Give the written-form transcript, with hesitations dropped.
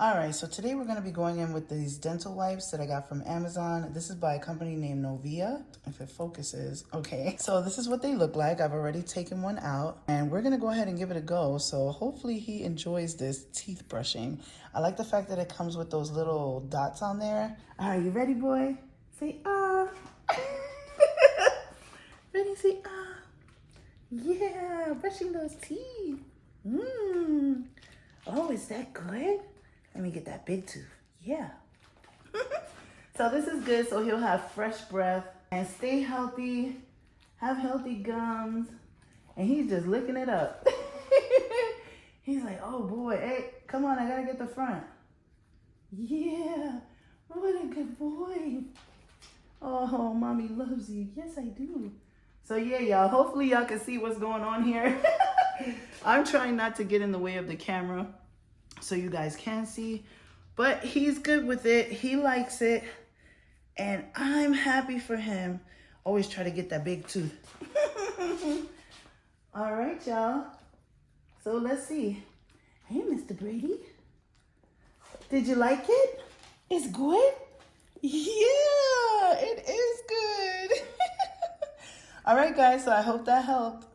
All right, so today we're going to be going in with these dental wipes that I got from Amazon. This is by a company named NOVEHA, if it focuses. Okay, so this is what they look like. I've already taken one out, and we're going to go ahead and give it a go. So hopefully he enjoys this teeth brushing. I like the fact that it comes with those little dots on there. All right, you ready, boy? Say, ah. Ready, say, ah. Yeah, brushing those teeth. Oh, is that good? Let me get that big tooth. Yeah. So this is good, so he'll have fresh breath and stay healthy, have healthy gums, and he's just licking it up. He's like, oh boy, hey, come on, I gotta get the front. Yeah, what a good boy. Oh, mommy loves you. Yes, I do. So yeah, y'all, hopefully y'all can see what's going on here. I'm trying not to get in the way of the camera so you guys can see, but he's good with it. He likes it, and I'm happy for him. Always try to get that big tooth. All right, y'all. So let's see. Hey, Mr. Brady. Did you like it? It's good? Yeah, it is good. All right, guys, so I hope that helped.